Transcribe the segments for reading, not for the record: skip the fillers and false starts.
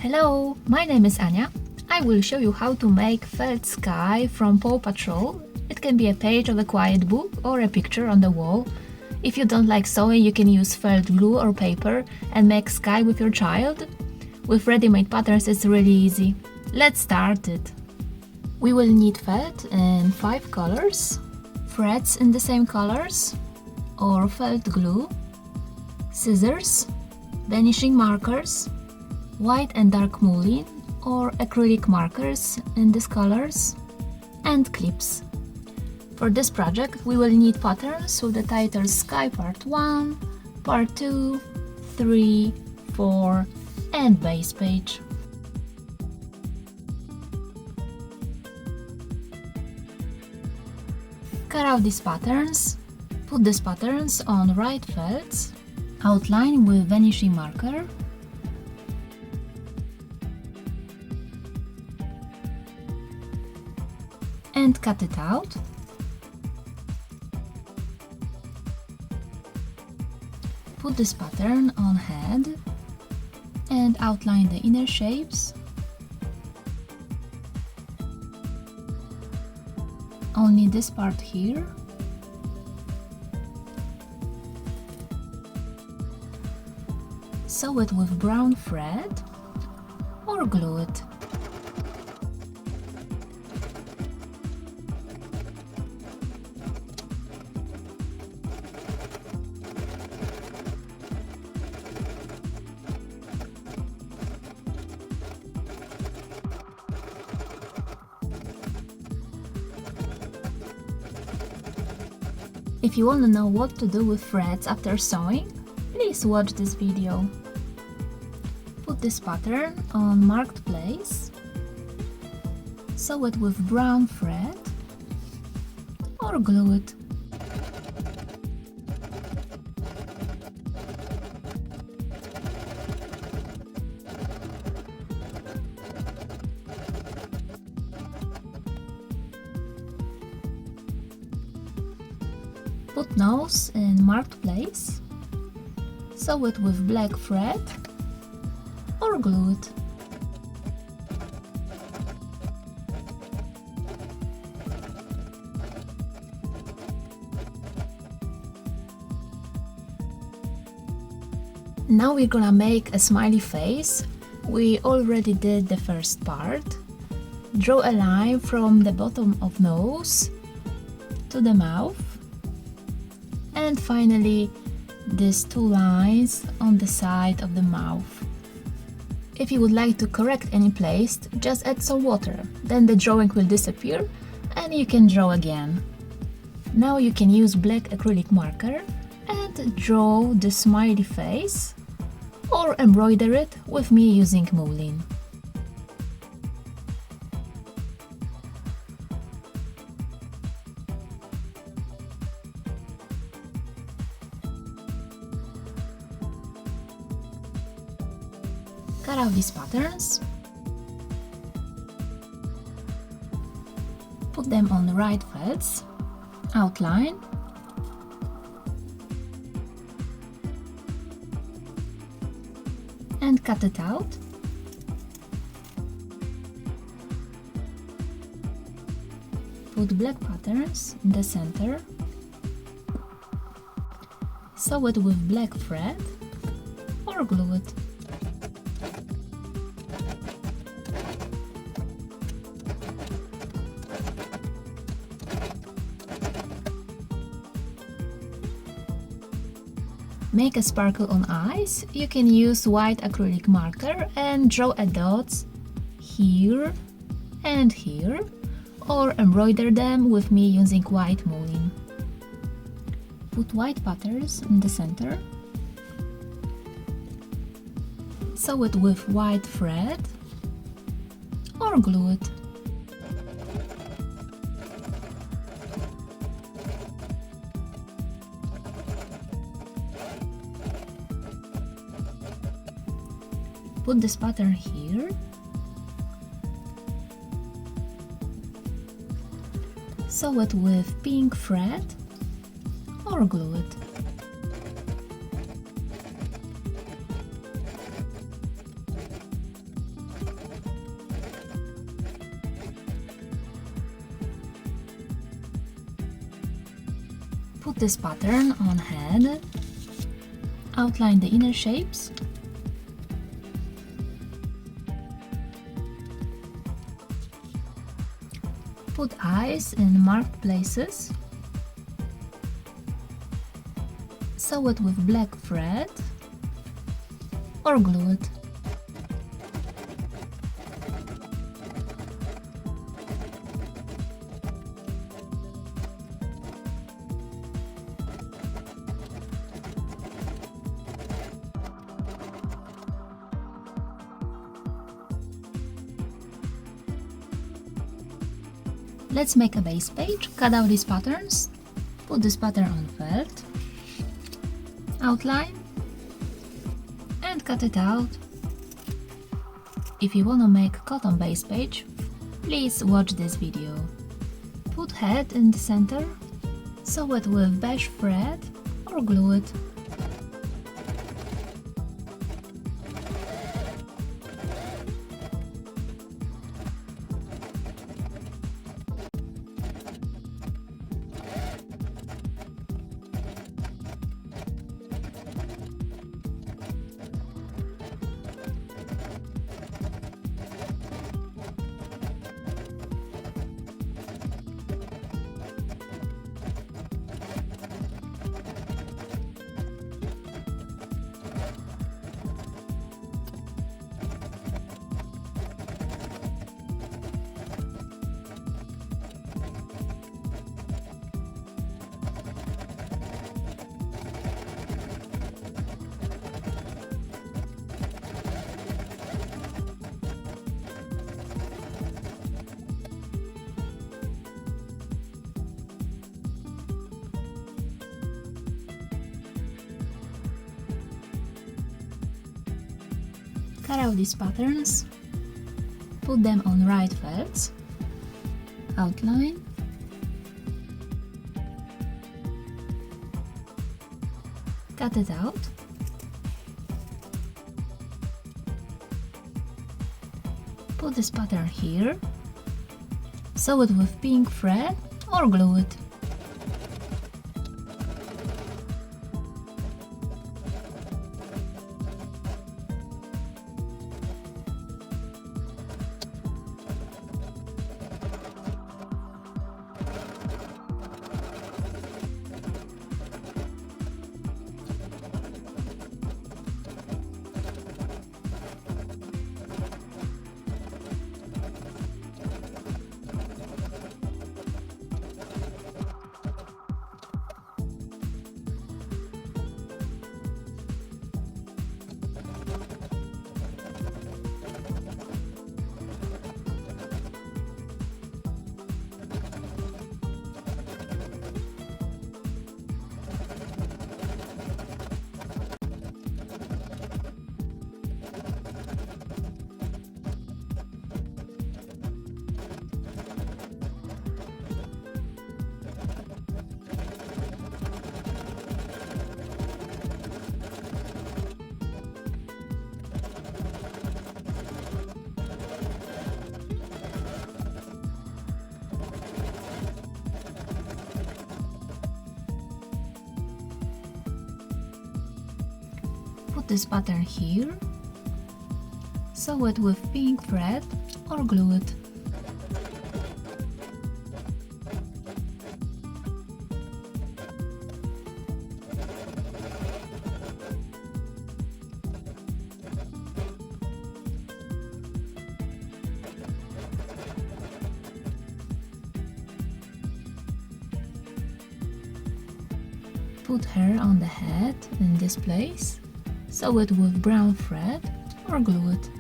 Hello, my name is Ania. I will show you how to make Felt SKYE from Paw Patrol. It can be a page of a quiet book or a picture on the wall. If you don't like sewing, you can use felt glue or paper and make sky with your child. With ready-made patterns it's really easy. Let's start it. We will need felt in 5 colors, threads in the same colors, or felt glue, scissors, vanishing markers, white and dark mullein or acrylic markers in these colors, and clips. For this project we will need patterns with the titles Sky Part 1, Part 2, 3, 4 and base page. Cut out these patterns, put these patterns on right felts, outline with vanishing marker, and cut it out. Put this pattern on head and outline the inner shapes. Only this part here. Sew it with brown thread or glue it. If you want to know what to do with threads after sewing, please watch this video. Put this pattern on marked place, sew it with brown thread or glue it. Put nose in marked place, sew it with black thread or glue it. Now we're gonna make a smiley face. We already did the first part. Draw a line from the bottom of nose to the mouth. And finally, these 2 lines on the side of the mouth. If you would like to correct any place, just add some water, then the drawing will disappear and you can draw again. Now you can use black acrylic marker and draw the smiley face or embroider it with me using mullein. Cut out these patterns, put them on the right felts, outline, and cut it out. Put black patterns in the center, sew it with black thread or glue it. Make a sparkle on eyes. You can use white acrylic marker and draw a dots here and here, or embroider them with me using white mullein. Put white patterns in the center, sew it with white thread or glue it. Put this pattern here, sew it with pink thread or glue it. Put this pattern on head, outline the inner shapes, put eyes in marked places, sew it with black thread or glue it. Let's make a base page. Cut out these patterns, put this pattern on felt, outline and cut it out. If you want to make cotton base page, please watch this video. Put head in the center, sew it with beige thread or glue it. Cut out these patterns, put them on right felts, outline, cut it out, put this pattern here, sew it with pink thread or glue it. Put this pattern here, sew it with pink thread or glue it. Put hair on the head in this place, sew it with brown thread or glue it.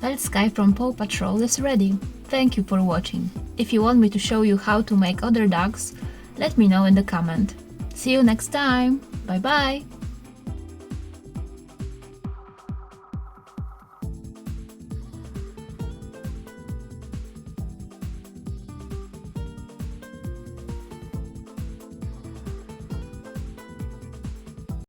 Felt SKYE from Paw Patrol is ready. Thank you for watching. If you want me to show you how to make other dogs, Let me know in the comment. See you next time. Bye bye!